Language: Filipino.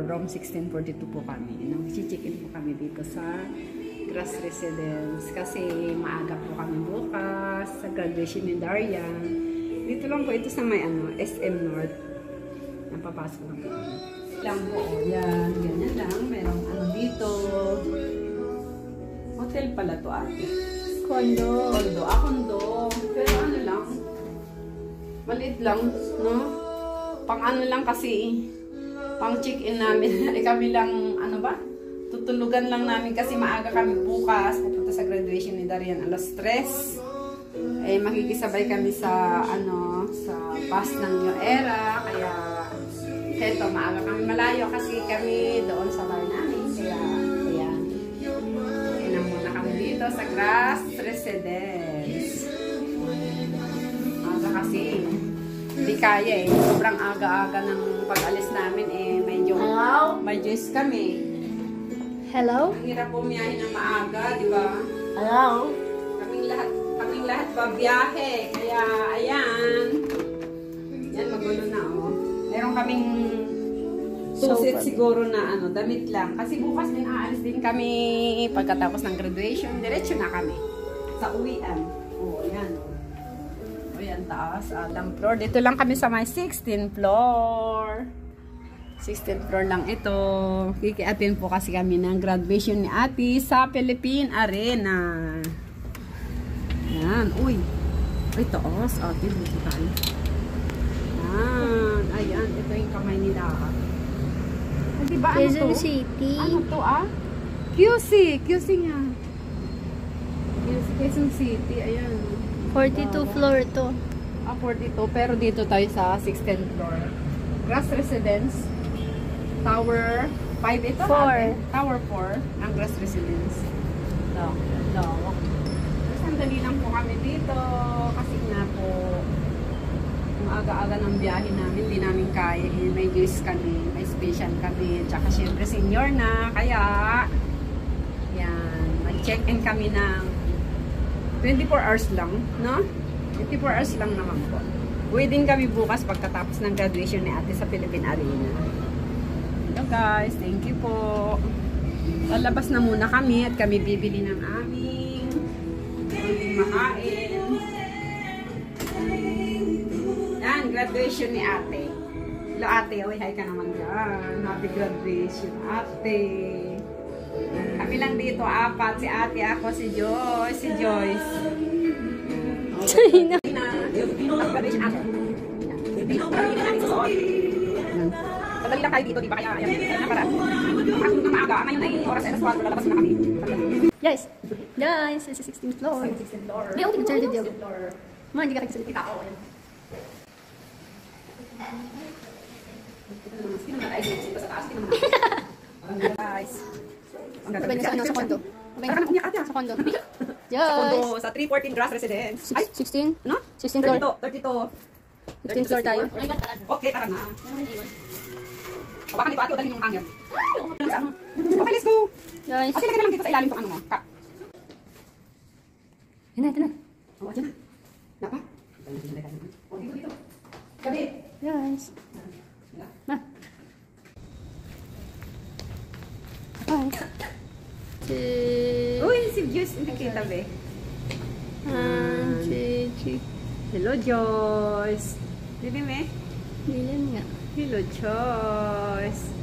Room 1642 po kami. Nag-check-in po kami dito sa Grass Residence kasi maaga po kami bukas sa graduation ni Darian. Dito lang po ito sa may SM North. Napapasok lang po kami. Lang po, yan, ganyan lang. Merong dito. Hotel pala to ate. Condo. Condo. Pero lang, maliit lang, no? Pang lang kasi, pang check-in namin. Kami lang, tutulugan lang namin kasi maaga kami bukas. Pupunta sa graduation ni Darian alas 3. Makikisabay kami sa, sa bus ng New Era. Kaya, heto, maaga kami malayo kasi kami doon sa bar namin. Kaya, ayan. Kainan muna kami dito sa Grass Residence. Maaga kasi, hindi kaya sobrang aga-aga ng pag-alis namin medyo may juice kami. Hello? Ang hirap bumiyahe ng maaga, di ba? Hello? Kaming lahat babiyahe. Kaya, ayan. Yan, magulo na, Meron kaming susit siguro na, damit lang. Kasi bukas din, aalis din kami pagkatapos ng graduation. Diretso na kami sa uwian. Ayan, Ayan, taas. Alam floor. Dito lang kami sa may 16th floor. 16th floor lang ito. Kikiatin po kasi kami ng graduation ni Ate sa Philippine Arena. Ayan. Uy. Ay, taas. Ate, dito tayo. Ayan. Ayan. Ito yung kamay nila. Diba ano to? Quezon City. Ano to QC. QC nga. QC, Quezon City. Ayan. 42 floor to. 42. Pero dito tayo sa 16th floor. Grass Residence. Tower 5 ito? 4. Tower 4 ang Grass Residence. Ito. Sandali lang po kami dito. Kasi nga po, yung aga-aga ng biyahe namin, hindi namin kaya. May juice kami, may special kami. Tsaka syempre senior na. Kaya, yan. Mag-check-in kami ng 24 hours lang, no? 24 hours lang naman po. Waiting kami bukas pagkatapos ng graduation ni Ate sa Philippine Arena. Hello guys, thank you po. Lalabas na muna kami at kami bibili ng aming makain. Yan, graduation ni Ate. Hello Ate, oy, hi ka naman dyan. Happy graduation, Ate. Kami lang dito, 4. Si Ate, ako, si Joyce. Si Joyce. China. Padali lang kayo dito, di ba? Kaya, ayan, para. Ako na maaga. Ngayon ay oras ay alas 4. Lalabas na kami. Guys, this is 16th floor. 16th floor. May okay picture video. 16th floor. Ma, hindi ka nagsalita. Kita ako. Sino na tayo dito sa taas? Sino na guys. Sabay na sa condo. Sabay na sa condo. Condo sa 314 Grass Residence. Ay, 16? ano? 16 floor. 32. 16 floor tayo. Okay, tara na. Baka dito ate, o dalhin yung hanger. Okay, let's go. Guys. Okay, lagay na lang dito sa ilalim itong mo. Yan na, ito na. Oo, dyan na. Napa? O, dito. Gabi. Guys. Ma. Hi. Uy, si Juice. Hindi kita, be. Hello, Joyce. Dili, me? Dilan nga. Hello, Joyce.